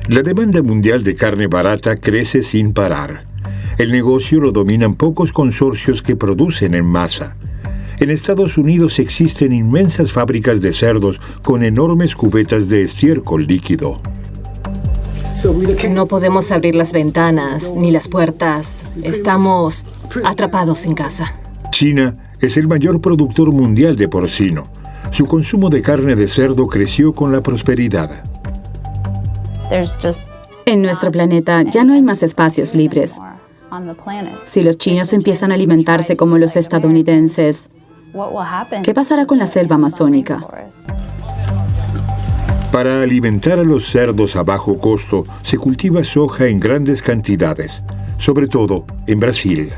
La demanda mundial de carne barata crece sin parar. El negocio lo dominan pocos consorcios que producen en masa. En Estados Unidos existen inmensas fábricas de cerdos con enormes cubetas de estiércol líquido. No podemos abrir las ventanas ni las puertas. Estamos atrapados en casa. China es el mayor productor mundial de porcino. Su consumo de carne de cerdo creció con la prosperidad. En nuestro planeta ya no hay más espacios libres. Si los chinos empiezan a alimentarse como los estadounidenses, ¿qué pasará con la selva amazónica? Para alimentar a los cerdos a bajo costo, se cultiva soja en grandes cantidades, sobre todo en Brasil.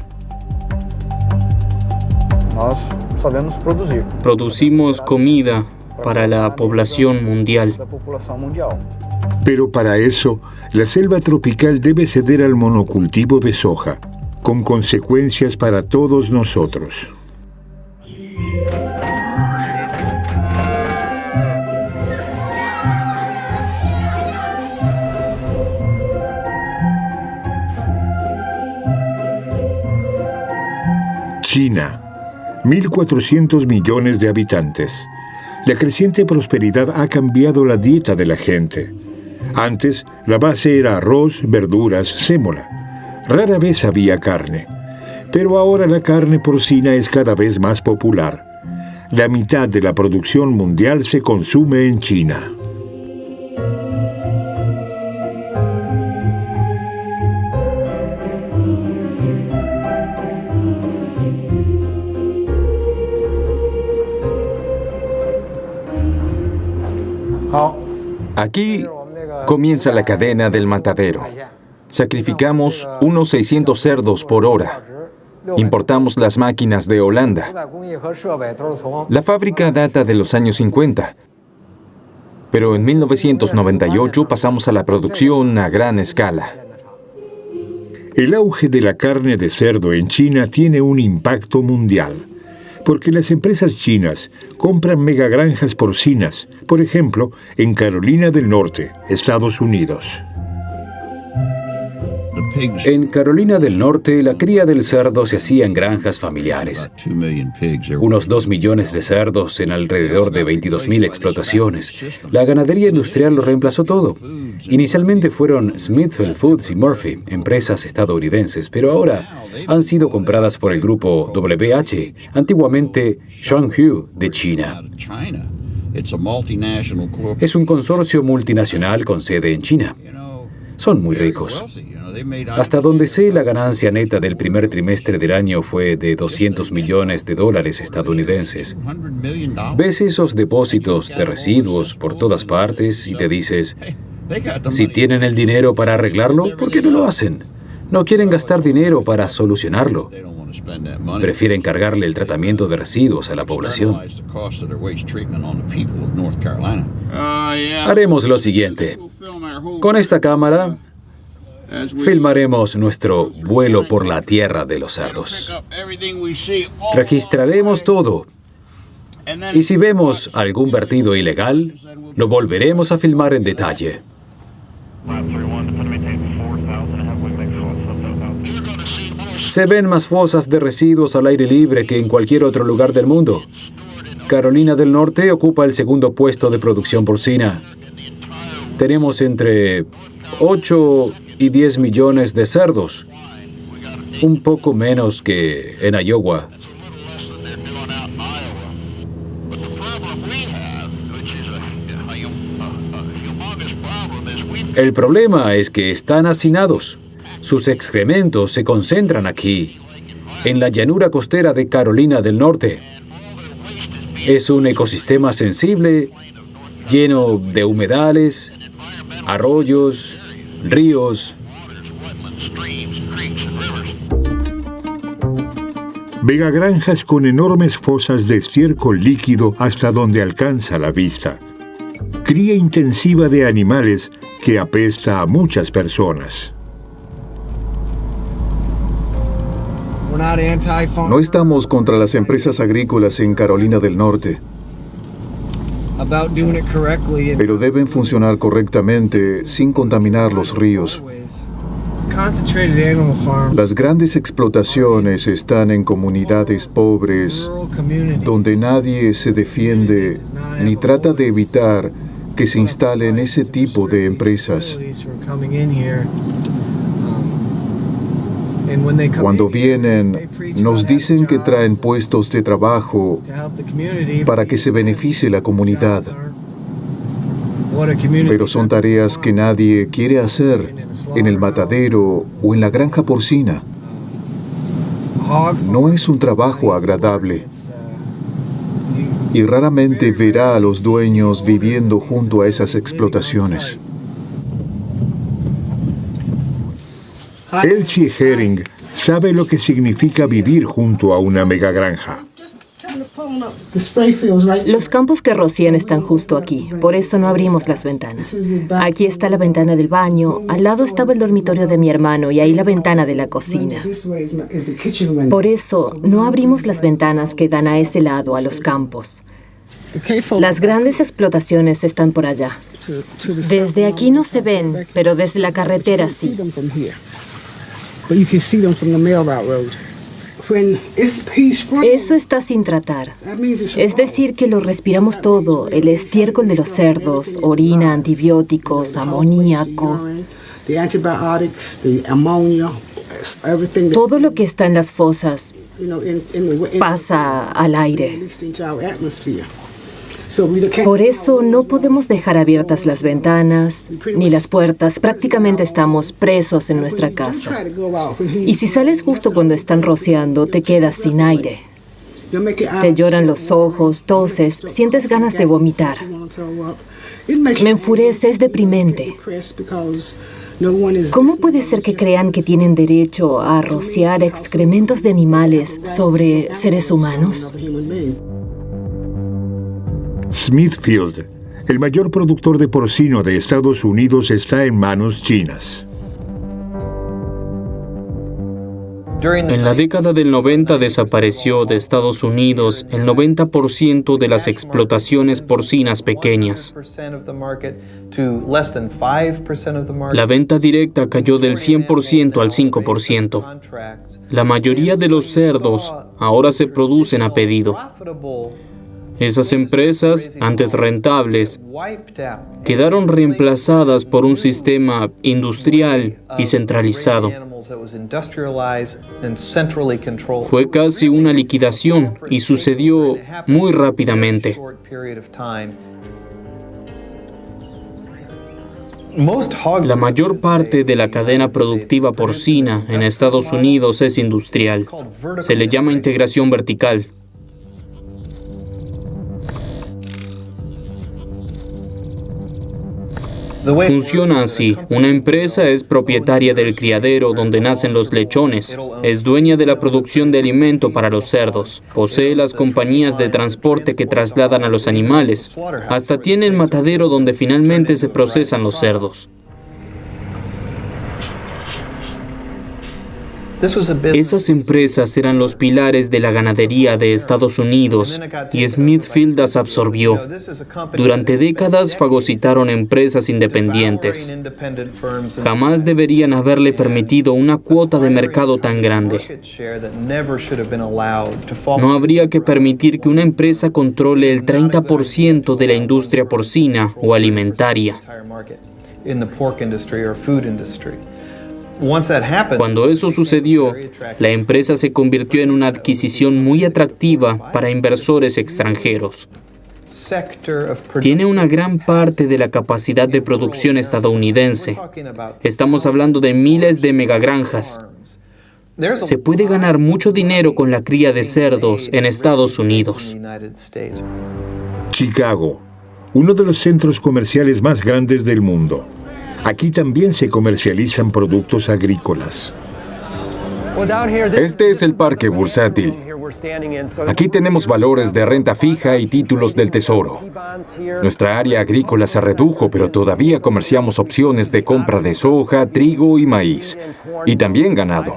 Producimos comida para la población mundial. Pero para eso, la selva tropical debe ceder al monocultivo de soja, con consecuencias para todos nosotros. China, 1.400 millones de habitantes. La creciente prosperidad ha cambiado la dieta de la gente. Antes, la base era arroz, verduras, sémola. Rara vez había carne. Pero ahora la carne porcina es cada vez más popular. La mitad de la producción mundial se consume en China. Aquí comienza la cadena del matadero. Sacrificamos unos 600 cerdos por hora. Importamos las máquinas de Holanda. La fábrica data de los años 50. Pero en 1998 pasamos a la producción a gran escala. El auge de la carne de cerdo en China tiene un impacto mundial, porque las empresas chinas compran megagranjas porcinas, por ejemplo, en Carolina del Norte, Estados Unidos. En Carolina del Norte, la cría del cerdo se hacía en granjas familiares. Unos 2 millones de cerdos en alrededor de 22.000 explotaciones. La ganadería industrial lo reemplazó todo. Inicialmente fueron Smithfield Foods y Murphy, empresas estadounidenses, pero ahora han sido compradas por el grupo WH, antiguamente Shuanghui, de China. Es un consorcio multinacional con sede en China. Son muy ricos. Hasta donde sé, la ganancia neta del primer trimestre del año fue de $200 millones estadounidenses. Ves esos depósitos de residuos por todas partes y te dices, si tienen el dinero para arreglarlo, ¿por qué no lo hacen? No quieren gastar dinero para solucionarlo. Prefieren cargarle el tratamiento de residuos a la población. Haremos lo siguiente. Con esta cámara, filmaremos nuestro vuelo por la tierra de los cerdos. Registraremos todo. Y si vemos algún vertido ilegal, lo volveremos a filmar en detalle. Se ven más fosas de residuos al aire libre que en cualquier otro lugar del mundo. Carolina del Norte ocupa el segundo puesto de producción porcina. Tenemos entre 8 y 10 millones de cerdos, un poco menos que en Iowa. El problema es que están hacinados. Sus excrementos se concentran aquí, en la llanura costera de Carolina del Norte. Es un ecosistema sensible, lleno de humedales, arroyos, ríos. Megagranjas con enormes fosas de estiércol líquido hasta donde alcanza la vista. Cría intensiva de animales que apesta a muchas personas. No estamos contra las empresas agrícolas en Carolina del Norte. pero deben funcionar correctamente sin contaminar los ríos. Las grandes explotaciones están en comunidades pobres, donde nadie se defiende ni trata de evitar que se instalen ese tipo de empresas. Cuando vienen, nos dicen que traen puestos de trabajo para que se beneficie la comunidad. Pero son tareas que nadie quiere hacer en el matadero o en la granja porcina. No es un trabajo agradable. Y raramente verá a los dueños viviendo junto a esas explotaciones. Elsie Herring sabe lo que significa vivir junto a una megagranja. Los campos que rocían están justo aquí, por eso no abrimos las ventanas. Aquí está la ventana del baño, al lado estaba el dormitorio de mi hermano y ahí la ventana de la cocina. Por eso no abrimos las ventanas que dan a ese lado, a los campos. Las grandes explotaciones están por allá. Desde aquí no se ven, pero desde la carretera sí. Eso está sin tratar. Es decir, que lo respiramos todo, el estiércol de los cerdos, orina, antibióticos, amoníaco. Todo lo que está en las fosas pasa al aire. Por eso no podemos dejar abiertas las ventanas ni las puertas. Prácticamente estamos presos en nuestra casa. Y si sales justo cuando están rociando, te quedas sin aire. Te lloran los ojos, toses, sientes ganas de vomitar. Me enfurece, es deprimente. ¿Cómo puede ser que crean que tienen derecho a rociar excrementos de animales sobre seres humanos? Smithfield, el mayor productor de porcino de Estados Unidos, está en manos chinas. En la década del 90 desapareció de Estados Unidos el 90% de las explotaciones porcinas pequeñas. La venta directa cayó del 100% al 5%. La mayoría de los cerdos ahora se producen a pedido. Esas empresas, antes rentables, quedaron reemplazadas por un sistema industrial y centralizado. Fue casi una liquidación y sucedió muy rápidamente. La mayor parte de la cadena productiva porcina en Estados Unidos es industrial. Se le llama integración vertical. Funciona así. Una empresa es propietaria del criadero donde nacen los lechones. Es dueña de la producción de alimento para los cerdos. Posee las compañías de transporte que trasladan a los animales. Hasta tiene el matadero donde finalmente se procesan los cerdos. Esas empresas eran los pilares de la ganadería de Estados Unidos y Smithfield las absorbió. Durante décadas fagocitaron empresas independientes. Jamás deberían haberle permitido una cuota de mercado tan grande. No habría que permitir que una empresa controle el 30% de la industria porcina o alimentaria. Cuando eso sucedió, la empresa se convirtió en una adquisición muy atractiva para inversores extranjeros. Tiene una gran parte de la capacidad de producción estadounidense. Estamos hablando de miles de megagranjas. Se puede ganar mucho dinero con la cría de cerdos en Estados Unidos. Chicago, uno de los centros comerciales más grandes del mundo. Aquí también se comercializan productos agrícolas. Este es el parque bursátil. Aquí tenemos valores de renta fija y títulos del tesoro. Nuestra área agrícola se redujo, pero todavía comerciamos opciones de compra de soja, trigo y maíz. Y también ganado.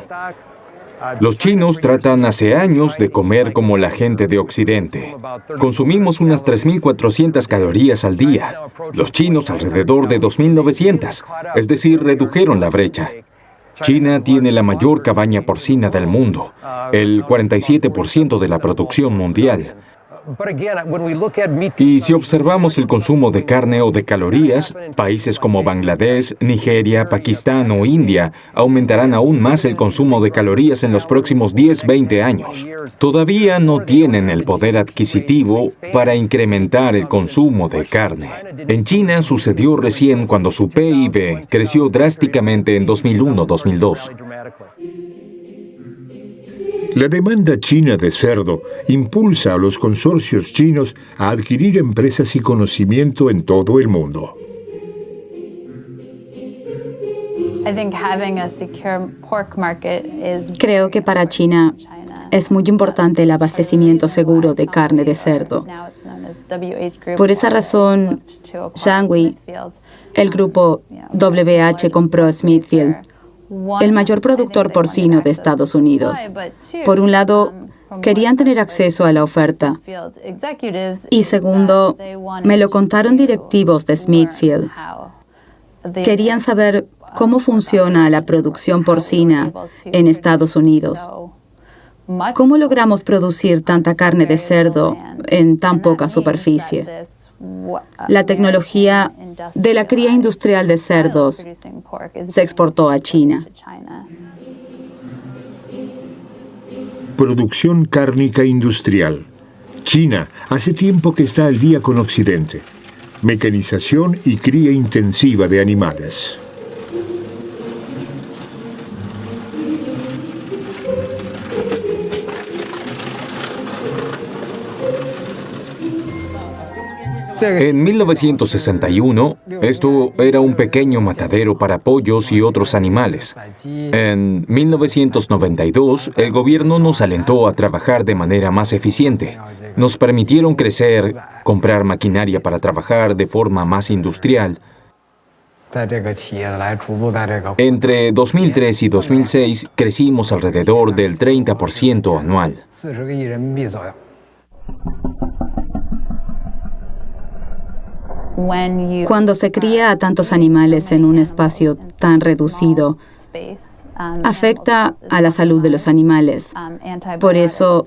Los chinos tratan hace años de comer como la gente de Occidente. Consumimos unas 3.400 calorías al día. Los chinos alrededor de 2.900. Es decir, redujeron la brecha. China tiene la mayor cabaña porcina del mundo, el 47% de la producción mundial. Y si observamos el consumo de carne o de calorías, países como Bangladesh, Nigeria, Pakistán o India aumentarán aún más el consumo de calorías en los próximos 10-20 años. Todavía no tienen el poder adquisitivo para incrementar el consumo de carne. En China sucedió recién cuando su PIB creció drásticamente en 2001-2002. La demanda china de cerdo impulsa a los consorcios chinos a adquirir empresas y conocimiento en todo el mundo. Creo que para China es muy importante el abastecimiento seguro de carne de cerdo. Por esa razón, Shangwei, el grupo WH compró Smithfield, el mayor productor porcino de Estados Unidos. Por un lado, querían tener acceso a la oferta. Y segundo, me lo contaron directivos de Smithfield. Querían saber cómo funciona la producción porcina en Estados Unidos. ¿Cómo logramos producir tanta carne de cerdo en tan poca superficie? La tecnología de la cría industrial de cerdos se exportó a China. Producción cárnica industrial. China hace tiempo que está al día con Occidente. Mecanización y cría intensiva de animales. En 1961, esto era un pequeño matadero para pollos y otros animales. En 1992, el gobierno nos alentó a trabajar de manera más eficiente. Nos permitieron crecer, comprar maquinaria para trabajar de forma más industrial. Entre 2003 y 2006, crecimos alrededor del 30% anual. Cuando se cría a tantos animales en un espacio tan reducido, afecta a la salud de los animales. Por eso,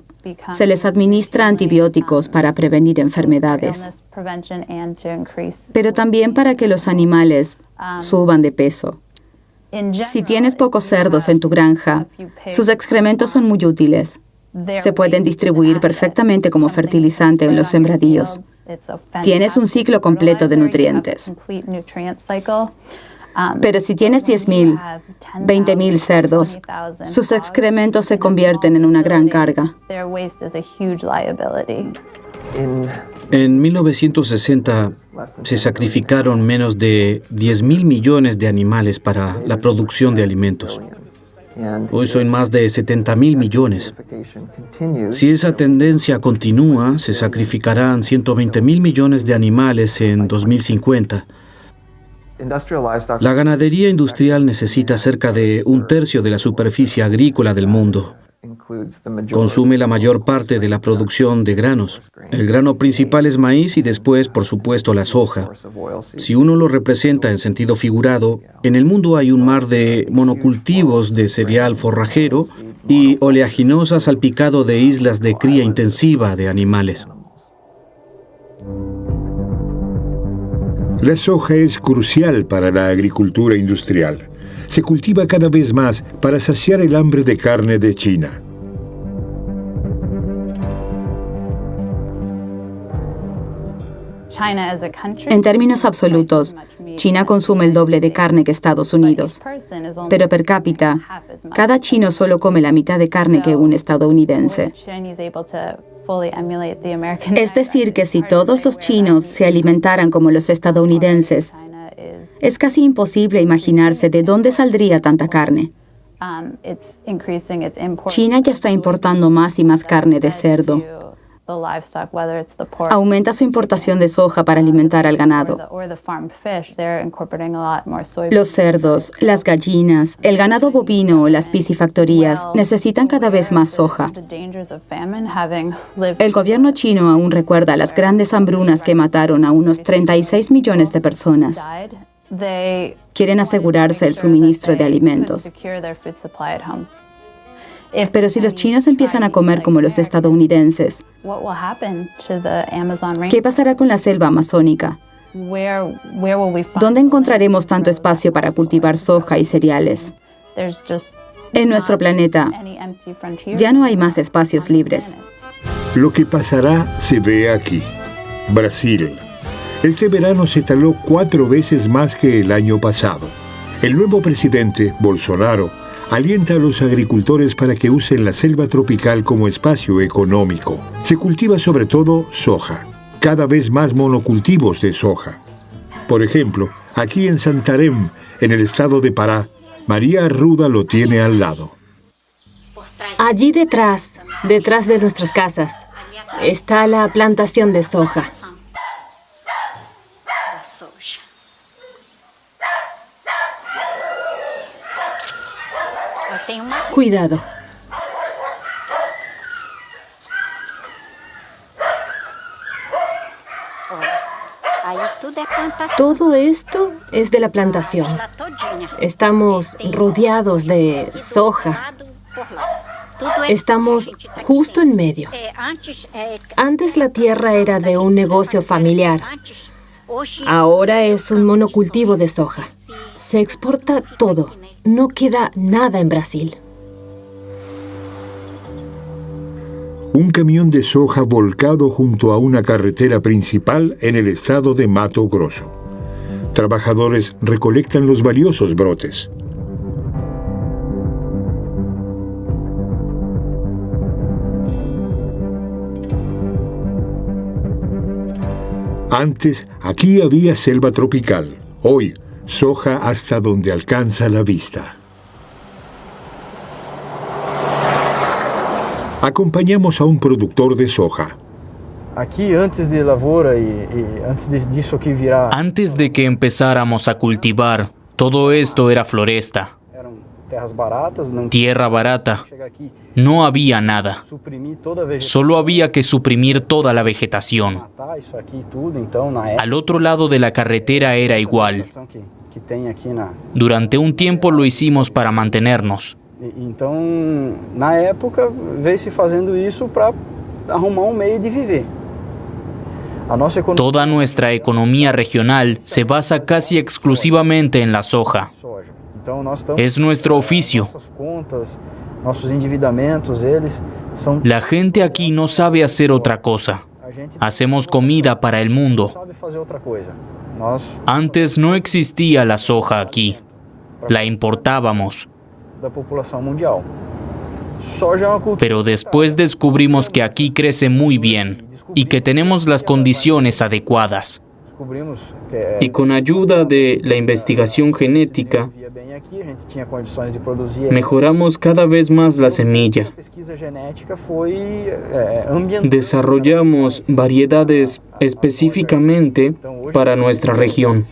se les administra antibióticos para prevenir enfermedades, pero también para que los animales suban de peso. Si tienes pocos cerdos en tu granja, sus excrementos son muy útiles. Se pueden distribuir perfectamente como fertilizante en los sembradíos. Tienes un ciclo completo de nutrientes. Pero si tienes 10,000, 20,000 cerdos, sus excrementos se convierten en una gran carga. En 1960 se sacrificaron menos de 10,000 millones de animales para la producción de alimentos. Hoy son más de 70,000 millones. Si esa tendencia continúa, se sacrificarán 120,000 millones de animales en 2050. La ganadería industrial necesita cerca de 1/3 de la superficie agrícola del mundo. Consume la mayor parte de la producción de granos. El grano principal es maíz y después, por supuesto, la soja. Si uno lo representa en sentido figurado, en el mundo hay un mar de monocultivos de cereal forrajero y oleaginosa salpicado de islas de cría intensiva de animales. La soja es crucial para la agricultura industrial. Se cultiva cada vez más para saciar el hambre de carne de China. En términos absolutos, China consume el doble de carne que Estados Unidos. Pero per cápita, cada chino solo come la mitad de carne que un estadounidense. Es decir, que si todos los chinos se alimentaran como los estadounidenses, es casi imposible imaginarse de dónde saldría tanta carne. China ya está importando más y más carne de cerdo. Aumenta su importación de soja para alimentar al ganado. Los cerdos, las gallinas, el ganado bovino o las piscifactorías necesitan cada vez más soja. El gobierno chino aún recuerda las grandes hambrunas que mataron a unos 36 millones de personas. Quieren asegurarse el suministro de alimentos. Pero si los chinos empiezan a comer como los estadounidenses, ¿qué pasará con la selva amazónica? ¿Dónde encontraremos tanto espacio para cultivar soja y cereales? En nuestro planeta ya no hay más espacios libres. Lo que pasará se ve aquí. Brasil. Este verano se taló 4 veces más que el año pasado. El nuevo presidente, Bolsonaro, alienta a los agricultores para que usen la selva tropical como espacio económico. Se cultiva sobre todo soja, cada vez más monocultivos de soja. Por ejemplo, aquí en Santarém, en el estado de Pará, María Arruda lo tiene al lado. Allí detrás de nuestras casas, está la plantación de soja. Cuidado. Todo esto es de la plantación. Estamos rodeados de soja. Estamos justo en medio. Antes la tierra era de un negocio familiar. Ahora es un monocultivo de soja. Se exporta todo. No queda nada en Brasil. Un camión de soja volcado junto a una carretera principal en el estado de Mato Grosso. Trabajadores recolectan los valiosos brotes. Antes, aquí había selva tropical. Hoy, soja hasta donde alcanza la vista. Acompañamos a un productor de soja. Aquí, antes de lavoura Antes de que empezáramos a cultivar, todo esto era floresta, tierra barata. No había nada. Solo había que suprimir toda la vegetación. Al otro lado de la carretera era igual. Durante un tiempo lo hicimos para mantenernos. Então, na época, veio-se fazendo isso para arrumar meio de viver. Toda nuestra economía regional se basa casi exclusivamente en la soja. Es nuestro oficio. La gente aquí no sabe hacer otra cosa. Hacemos comida para el mundo. Antes no existía la soja aquí. La importábamos. Pero después descubrimos que aquí crece muy bien y que tenemos las condiciones adecuadas. Y con ayuda de la investigación genética, mejoramos cada vez más la semilla. Desarrollamos variedades específicamente para nuestra región.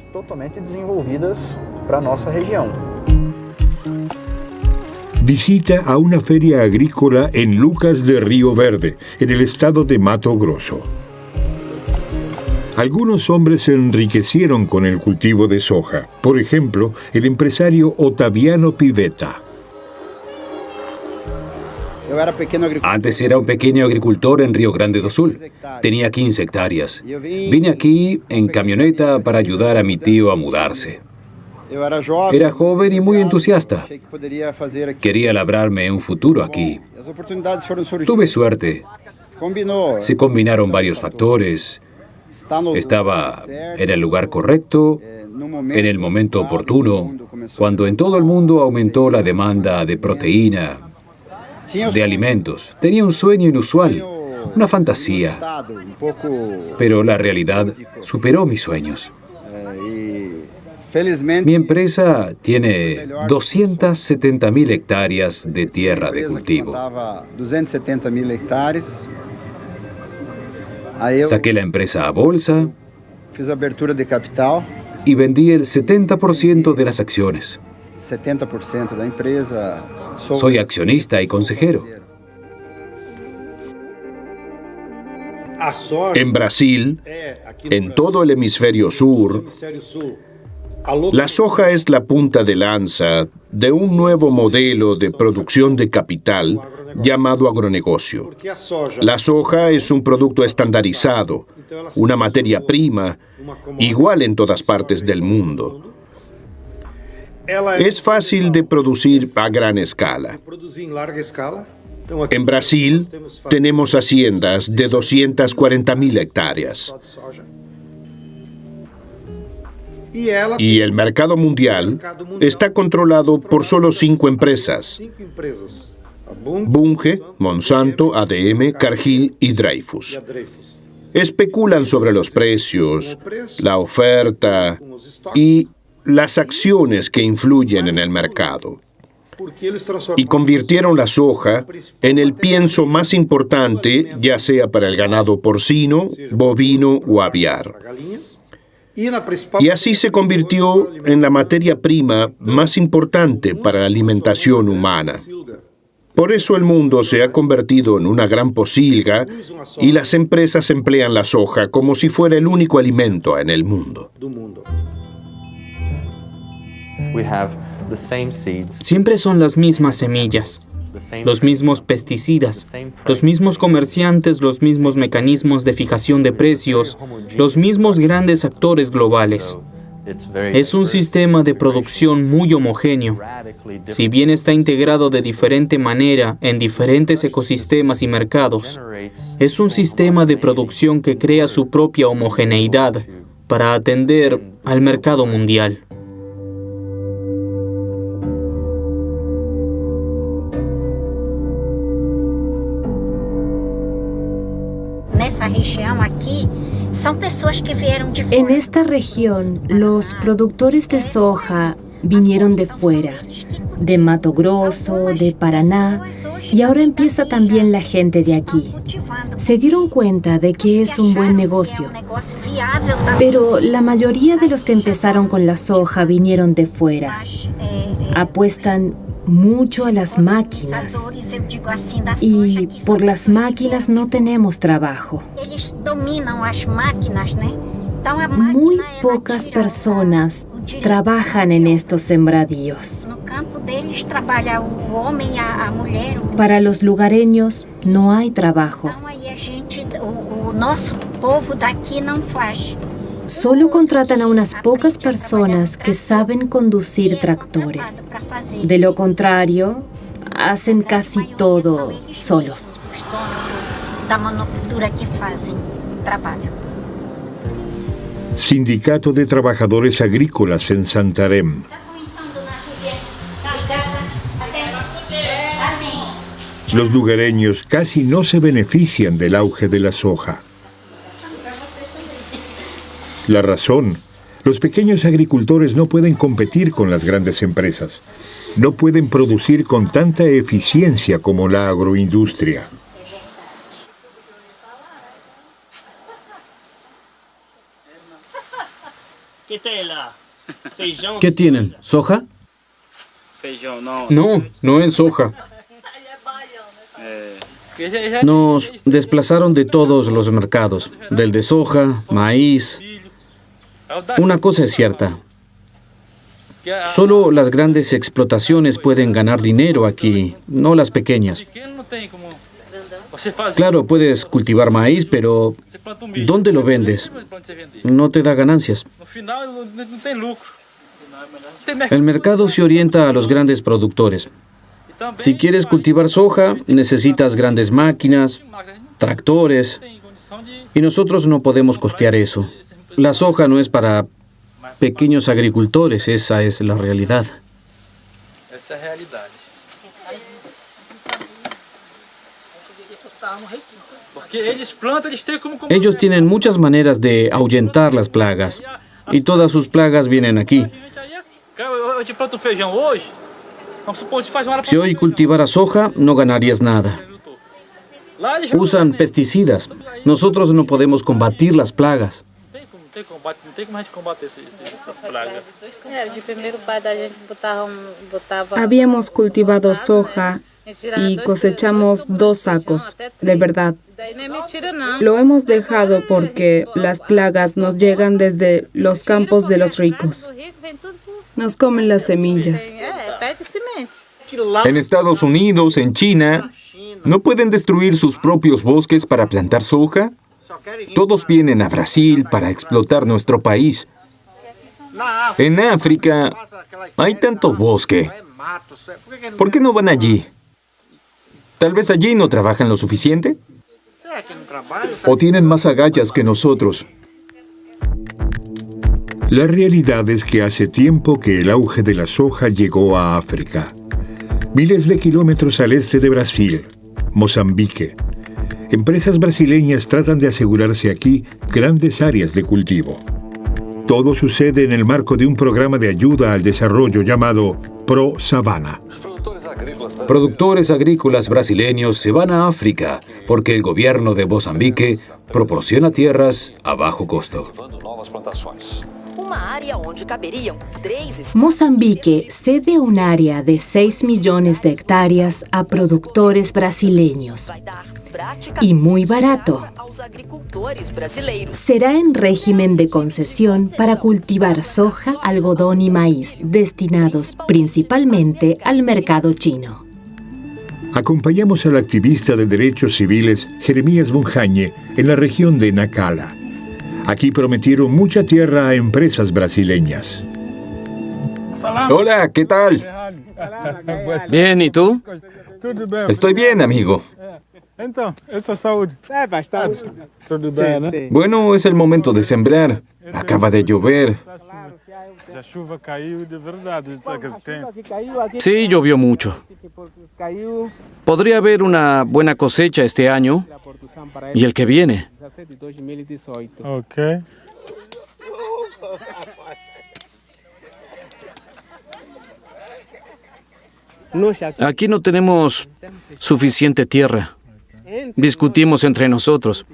Visita a una feria agrícola en Lucas de Río Verde, en el estado de Mato Grosso. Algunos hombres se enriquecieron con el cultivo de soja. Por ejemplo, el empresario Otaviano Pivetta. Antes era un pequeño agricultor en Río Grande do Sul. Tenía 15 hectáreas. Vine aquí en camioneta para ayudar a mi tío a mudarse. Era joven y muy entusiasta. Quería labrarme un futuro aquí. Tuve suerte. Se combinaron varios factores. Estaba en el lugar correcto, en el momento oportuno, cuando en todo el mundo aumentó la demanda de proteína, de alimentos. Tenía un sueño inusual, una fantasía, pero la realidad superó mis sueños. Mi empresa tiene 270.000 hectáreas de tierra de cultivo. Saqué la empresa a bolsa Fiz abertura de capital, y vendí el 70% de las acciones. 70% da empresa. Soy accionista y consejero. En Brasil, en todo el hemisferio sur, la soja es la punta de lanza de un nuevo modelo de producción de capital llamado agronegocio. La soja es un producto estandarizado, una materia prima, igual en todas partes del mundo. Es fácil de producir a gran escala. En Brasil tenemos haciendas de 240.000 hectáreas. Y el mercado mundial está controlado por solo 5 empresas: Bunge, Monsanto, ADM, Cargill y Dreyfus. Especulan sobre los precios, la oferta y las acciones que influyen en el mercado. Y convirtieron la soja en el pienso más importante, ya sea para el ganado porcino, bovino o aviar. Y así se convirtió en la materia prima más importante para la alimentación humana. Por eso el mundo se ha convertido en una gran pocilga y las empresas emplean la soja como si fuera el único alimento en el mundo. Siempre son las mismas semillas, los mismos pesticidas, los mismos comerciantes, los mismos mecanismos de fijación de precios, los mismos grandes actores globales. Es un sistema de producción muy homogéneo. Si bien está integrado de diferente manera en diferentes ecosistemas y mercados, es un sistema de producción que crea su propia homogeneidad para atender al mercado mundial. En esta región, los productores de soja vinieron de fuera, de Mato Grosso, de Paraná, y ahora empieza también la gente de aquí. Se dieron cuenta de que es un buen negocio, pero la mayoría de los que empezaron con la soja vinieron de fuera. Apuestan mucho a las máquinas y por las máquinas no tenemos trabajo. Muy pocas personas trabajan en estos sembradíos. Para los lugareños no hay trabajo. Solo contratan a unas pocas personas que saben conducir tractores. De lo contrario, hacen casi todo solos. Sindicato de Trabajadores Agrícolas en Santarém. Los lugareños casi no se benefician del auge de la soja. La razón: los pequeños agricultores no pueden competir con las grandes empresas. No pueden producir con tanta eficiencia como la agroindustria. ¿Qué tienen? ¿Soja? No, no es soja. Nos desplazaron de todos los mercados, del de soja, maíz. Una cosa es cierta. Solo las grandes explotaciones pueden ganar dinero aquí, no las pequeñas. Claro, puedes cultivar maíz, pero ¿dónde lo vendes? No te da ganancias. El mercado se orienta a los grandes productores. Si quieres cultivar soja, necesitas grandes máquinas, tractores, y nosotros no podemos costear eso. La soja no es para pequeños agricultores, esa es la realidad. Ellos tienen muchas maneras de ahuyentar las plagas, y todas sus plagas vienen aquí. Si hoy cultivaras soja, no ganarías nada. Usan pesticidas, Nosotros no podemos combatir las plagas. Habíamos cultivado soja y cosechamos 2 sacos, de verdad. Lo hemos dejado porque las plagas nos llegan desde los campos de los ricos. Nos comen las semillas. En Estados Unidos, en China, ¿no pueden destruir sus propios bosques para plantar soja? Todos vienen a Brasil para explotar nuestro país. En África hay tanto bosque. ¿Por qué no van allí? ¿Tal vez allí no trabajan lo suficiente? ¿O tienen más agallas que nosotros? La realidad es que hace tiempo que el auge de la soja llegó a África. Miles de kilómetros al este de Brasil, Mozambique. Empresas brasileñas tratan de asegurarse aquí grandes áreas de cultivo. Todo sucede en el marco de un programa de ayuda al desarrollo llamado ProSavana. Productores agrícolas brasileños se van a África porque el gobierno de Mozambique proporciona tierras a bajo costo. Mozambique cede un área de 6 millones de hectáreas a productores brasileños. Y muy barato. Será en régimen de concesión para cultivar soja, algodón y maíz, destinados principalmente al mercado chino. Acompañamos al activista de derechos civiles Jeremías Bunjañe en la región de Nacala. Aquí prometieron mucha tierra a empresas brasileñas. Hola, ¿qué tal? Bien, ¿y tú? Estoy bien, amigo. Bueno, es el momento de sembrar. Acaba de llover. Sí, llovió mucho. Podría haber una buena cosecha este año y el que viene. Okay. Aquí no tenemos suficiente tierra. Discutimos entre nosotros.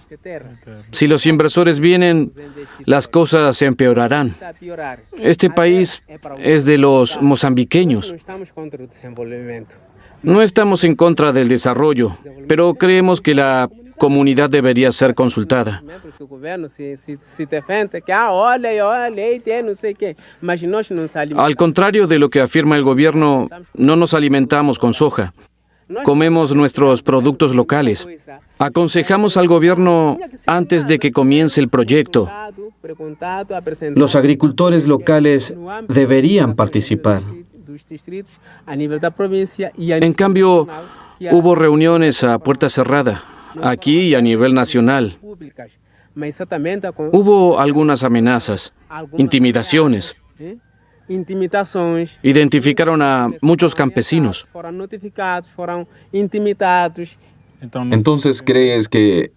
Si los inversores vienen, las cosas se empeorarán. Este país es de los mozambiqueños. No estamos en contra del desarrollo, pero creemos que la comunidad debería ser consultada. Al contrario de lo que afirma el gobierno, no nos alimentamos con soja. Comemos nuestros productos locales. Aconsejamos al gobierno antes de que comience el proyecto. Los agricultores locales deberían participar. En cambio, hubo reuniones a puerta cerrada, aquí y a nivel nacional. Hubo algunas amenazas, intimidaciones. Identificaron a muchos campesinos. Entonces, ¿crees que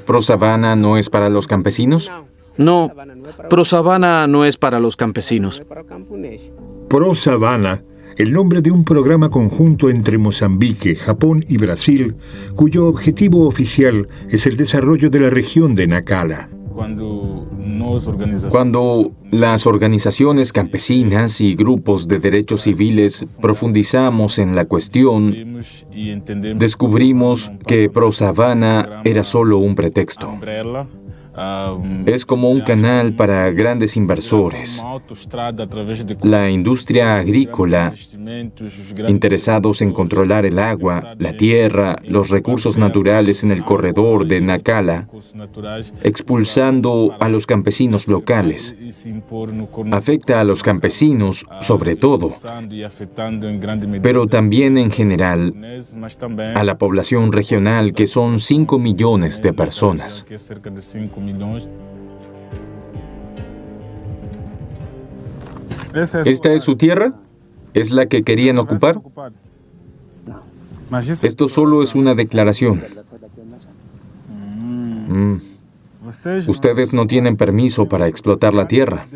ProSavana no es para los campesinos? No, ProSavana no es para los campesinos. ProSavana, el nombre de un programa conjunto entre Mozambique, Japón y Brasil, cuyo objetivo oficial es el desarrollo de la región de Nacala. Cuando las organizaciones campesinas y grupos de derechos civiles profundizamos en la cuestión, descubrimos que ProSavana era solo un pretexto. Es como un canal para grandes inversores, la industria agrícola, interesados en controlar el agua, la tierra, los recursos naturales en el corredor de Nacala, expulsando a los campesinos locales. Afecta a los campesinos, sobre todo, pero también en general a la población regional, que son 5 millones de personas. ¿Esta es su tierra? ¿Es la que querían ocupar? Esto solo es una declaración. Ustedes no tienen permiso para explotar la tierra.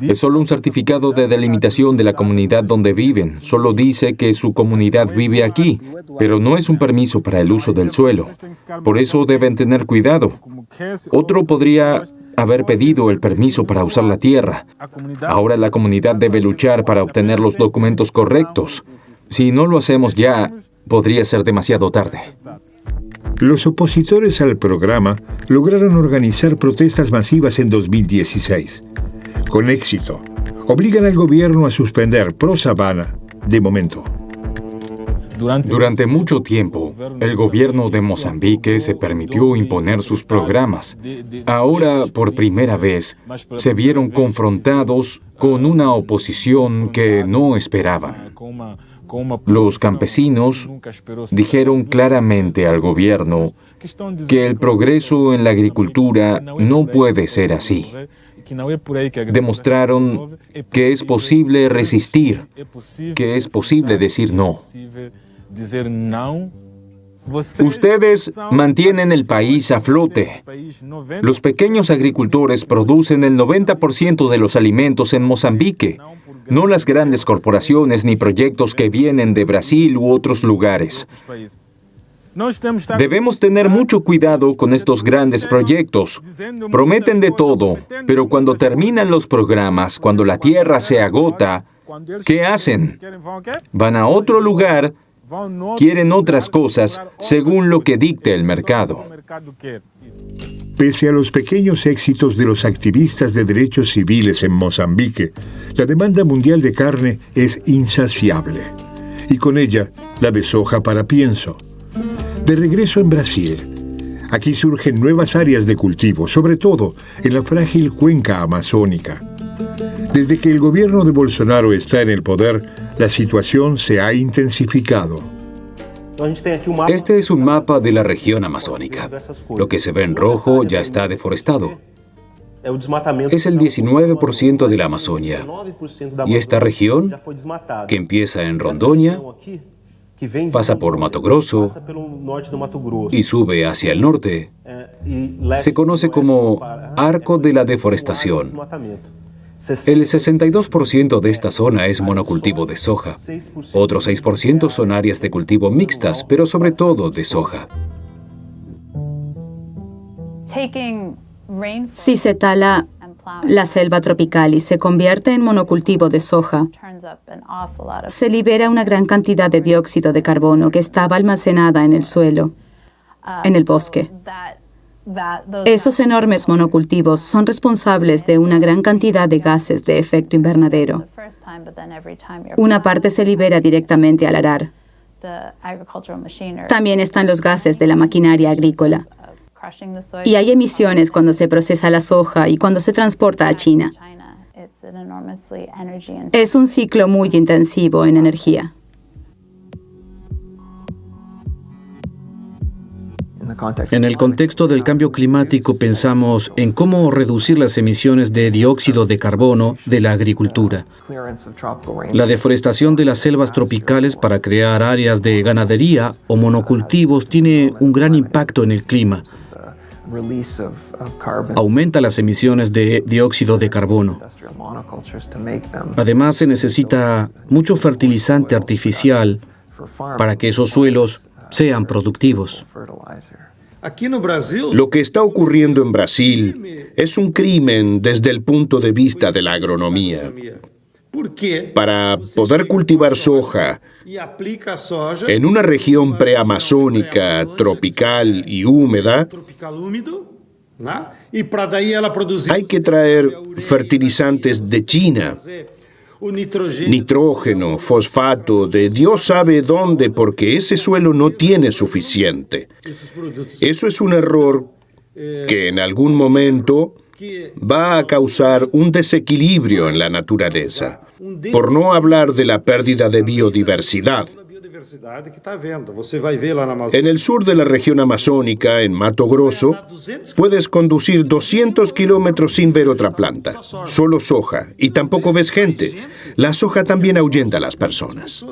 Es solo un certificado de delimitación de la comunidad donde viven. Solo dice que su comunidad vive aquí, pero no es un permiso para el uso del suelo. Por eso deben tener cuidado. Otro podría haber pedido el permiso para usar la tierra. Ahora la comunidad debe luchar para obtener los documentos correctos. Si no lo hacemos ya, podría ser demasiado tarde. Los opositores al programa lograron organizar protestas masivas en 2016. Con éxito, obligan al gobierno a suspender ProSavana de momento. Durante mucho tiempo, el gobierno de Mozambique se permitió imponer sus programas. Ahora, por primera vez, se vieron confrontados con una oposición que no esperaban. Los campesinos dijeron claramente al gobierno que el progreso en la agricultura no puede ser así. Demostraron que es posible resistir, que es posible decir no. Ustedes mantienen el país a flote. Los pequeños agricultores producen el 90% de los alimentos en Mozambique, no las grandes corporaciones ni proyectos que vienen de Brasil u otros lugares. Debemos tener mucho cuidado con estos grandes proyectos. Prometen de todo, pero cuando terminan los programas, cuando la tierra se agota, ¿qué hacen? Van a otro lugar, quieren otras cosas según lo que dicte el mercado. Pese a los pequeños éxitos de los activistas de derechos civiles en Mozambique, la demanda mundial de carne es insaciable. Y con ella, la de soja para pienso. De regreso en Brasil, aquí surgen nuevas áreas de cultivo, sobre todo en la frágil cuenca amazónica. Desde que el gobierno de Bolsonaro está en el poder, la situación se ha intensificado. Este es un mapa de la región amazónica. Lo que se ve en rojo ya está deforestado. Es el 19% de la Amazonia. Y esta región, que empieza en Rondônia, pasa por Mato Grosso y sube hacia el norte, se conoce como Arco de la Deforestación. El 62% de esta zona es monocultivo de soja. Otro 6% son áreas de cultivo mixtas, pero sobre todo de soja. Si se tala la selva tropical y se convierte en monocultivo de soja, se libera una gran cantidad de dióxido de carbono que estaba almacenada en el suelo, en el bosque. Esos enormes monocultivos son responsables de una gran cantidad de gases de efecto invernadero. Una parte se libera directamente al arar. También están los gases de la maquinaria agrícola. Y hay emisiones cuando se procesa la soja y cuando se transporta a China. Es un ciclo muy intensivo en energía. En el contexto del cambio climático pensamos en cómo reducir las emisiones de dióxido de carbono de la agricultura. La deforestación de las selvas tropicales para crear áreas de ganadería o monocultivos tiene un gran impacto en el clima. Aumenta las emisiones de dióxido de carbono. Además, se necesita mucho fertilizante artificial para que esos suelos sean productivos. Lo que está ocurriendo en Brasil es un crimen desde el punto de vista de la agronomía. Para poder cultivar soja en una región preamazónica, tropical y húmeda, hay que traer fertilizantes de China, nitrógeno, fosfato, de Dios sabe dónde, porque ese suelo no tiene suficiente. Eso es un error que en algún momento va a causar un desequilibrio en la naturaleza, por no hablar de la pérdida de biodiversidad. En el sur de la región amazónica, en Mato Grosso, puedes conducir 200 kilómetros sin ver otra planta, solo soja, y tampoco ves gente. La soja también ahuyenta a las personas.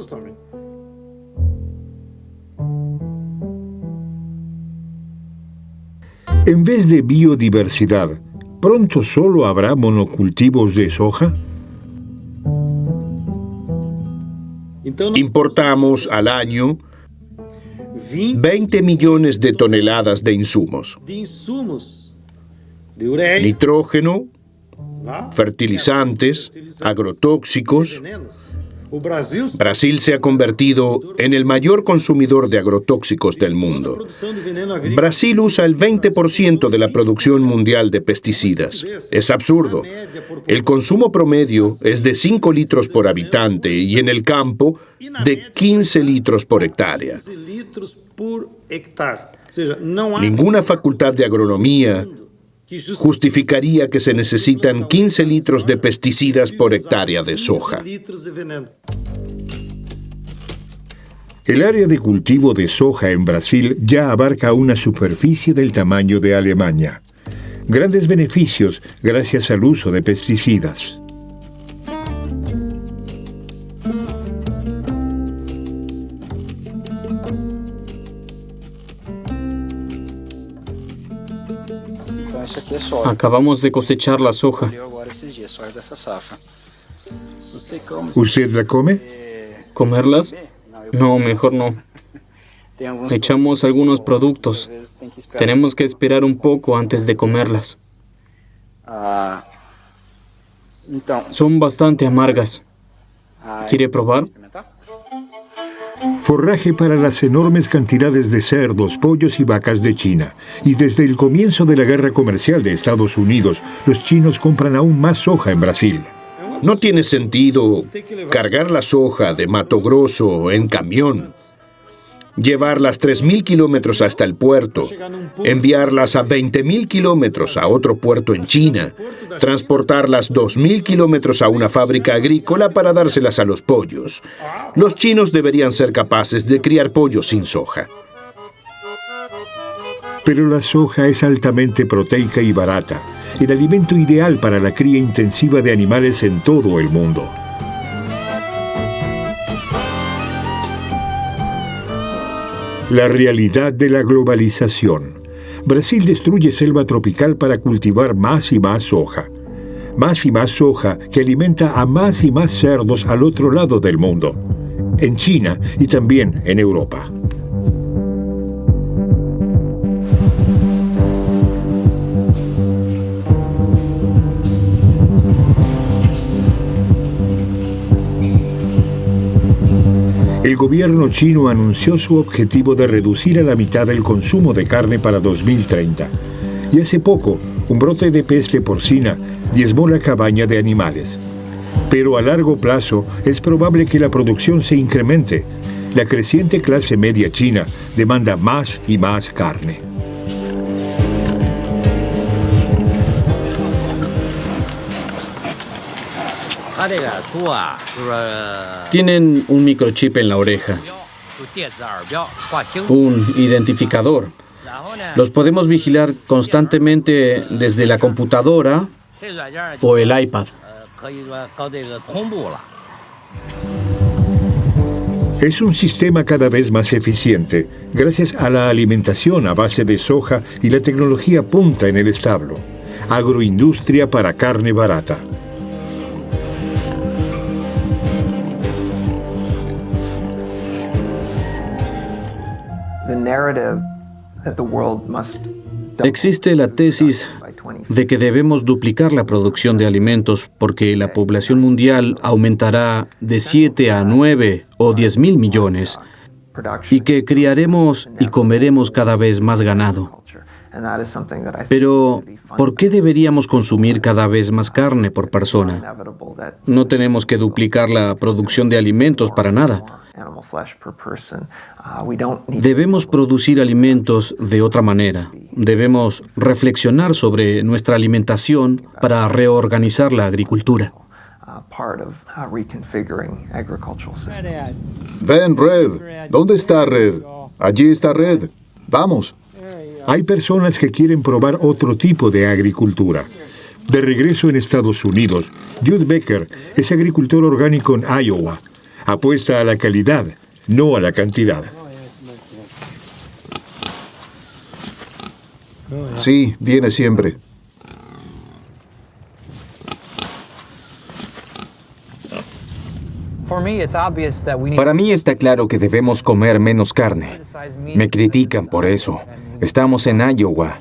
En vez de biodiversidad, ¿pronto solo habrá monocultivos de soja? Importamos al año 20 millones de toneladas de insumos. Nitrógeno, fertilizantes, agrotóxicos. Brasil se ha convertido en el mayor consumidor de agrotóxicos del mundo. Brasil usa el 20% de la producción mundial de pesticidas. Es absurdo. El consumo promedio es de 5 litros por habitante y en el campo de 15 litros por hectárea. Ninguna facultad de agronomía justificaría que se necesitan 15 litros de pesticidas por hectárea de soja. El área de cultivo de soja en Brasil ya abarca una superficie del tamaño de Alemania. Grandes beneficios gracias al uso de pesticidas. Acabamos de cosechar la soja. ¿Usted la come? ¿Comerlas? No, mejor no. Echamos algunos productos. Tenemos que esperar un poco antes de comerlas. Son bastante amargas. ¿Quiere probar? Forraje para las enormes cantidades de cerdos, pollos y vacas de China. Y desde el comienzo de la guerra comercial de Estados Unidos, los chinos compran aún más soja en Brasil. No tiene sentido cargar la soja de Mato Grosso en camión, llevarlas 3.000 kilómetros hasta el puerto, enviarlas a 20.000 kilómetros a otro puerto en China, transportarlas 2.000 kilómetros a una fábrica agrícola para dárselas a los pollos. Los chinos deberían ser capaces de criar pollos sin soja. Pero la soja es altamente proteica y barata, el alimento ideal para la cría intensiva de animales en todo el mundo. La realidad de la globalización. Brasil destruye selva tropical para cultivar más y más soja. Más y más soja que alimenta a más y más cerdos al otro lado del mundo, en China y también en Europa. El gobierno chino anunció su objetivo de reducir a la mitad el consumo de carne para 2030. Y hace poco, un brote de peste porcina diezmó la cabaña de animales. Pero a largo plazo es probable que la producción se incremente. La creciente clase media china demanda más y más carne. Tienen un microchip en la oreja, un identificador. Los podemos vigilar constantemente desde la computadora o el iPad. Es un sistema cada vez más eficiente, gracias a la alimentación a base de soja y la tecnología punta en el establo. Agroindustria para carne barata. Existe la tesis de que debemos duplicar la producción de alimentos porque la población mundial aumentará de 7 a 9 o 10.000 millones y que criaremos y comeremos cada vez más ganado. Pero, ¿por qué deberíamos consumir cada vez más carne por persona? No tenemos que duplicar la producción de alimentos para nada. Debemos producir alimentos de otra manera. Debemos reflexionar sobre nuestra alimentación para reorganizar la agricultura. Ven, Red. ¿Dónde está Red? Allí está Red. Vamos. Hay personas que quieren probar otro tipo de agricultura. De regreso en Estados Unidos, Jude Becker es agricultor orgánico en Iowa. Apuesta a la calidad, no a la cantidad. Sí, viene siempre. Para mí está claro que debemos comer menos carne. Me critican por eso. Estamos en Iowa.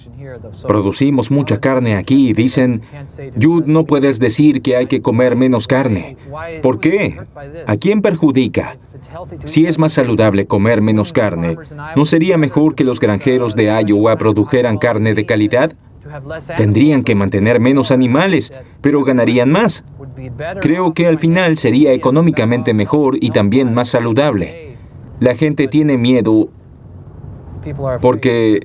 Producimos mucha carne aquí y dicen, Jude, no puedes decir que hay que comer menos carne. ¿Por qué? ¿A quién perjudica? Si es más saludable comer menos carne, ¿no sería mejor que los granjeros de Iowa produjeran carne de calidad? Tendrían que mantener menos animales, pero ganarían más. Creo que al final sería económicamente mejor y también más saludable. La gente tiene miedo porque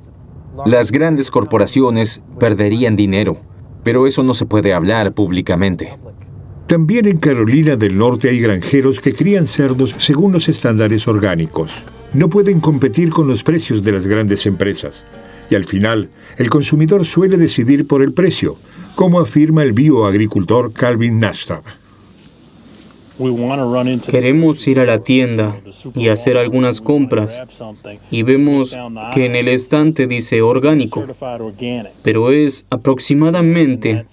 las grandes corporaciones perderían dinero, pero eso no se puede hablar públicamente. También en Carolina del Norte hay granjeros que crían cerdos según los estándares orgánicos. No pueden competir con los precios de las grandes empresas. Y al final, el consumidor suele decidir por el precio, como afirma el bioagricultor Calvin Nastab. Queremos ir a la tienda y hacer algunas compras y vemos que en el estante dice orgánico, pero es aproximadamente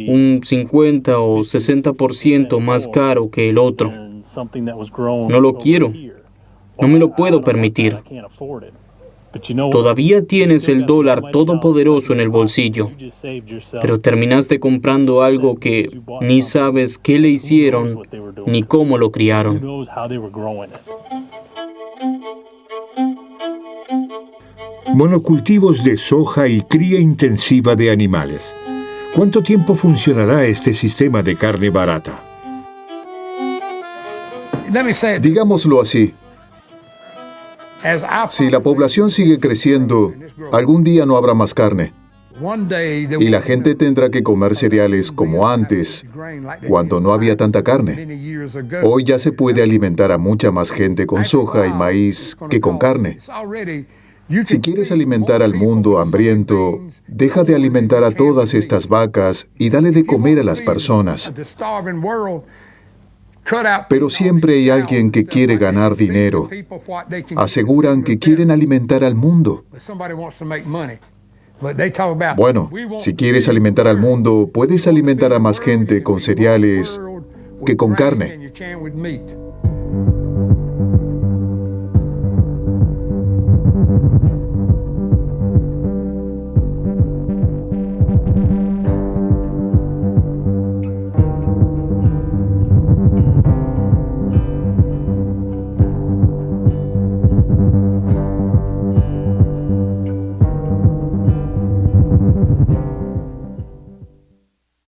un 50 o 60% más caro que el otro. No lo quiero, no me lo puedo permitir. Todavía tienes el dólar todopoderoso en el bolsillo, pero terminaste comprando algo que ni sabes qué le hicieron ni cómo lo criaron. Monocultivos de soja y cría intensiva de animales. ¿Cuánto tiempo funcionará este sistema de carne barata? Digámoslo así. Si la población sigue creciendo, algún día no habrá más carne. Y la gente tendrá que comer cereales como antes, cuando no había tanta carne. Hoy ya se puede alimentar a mucha más gente con soja y maíz que con carne. Si quieres alimentar al mundo hambriento, deja de alimentar a todas estas vacas y dale de comer a las personas. Pero siempre hay alguien que quiere ganar dinero. Aseguran que quieren alimentar al mundo. Bueno, si quieres alimentar al mundo, puedes alimentar a más gente con cereales que con carne.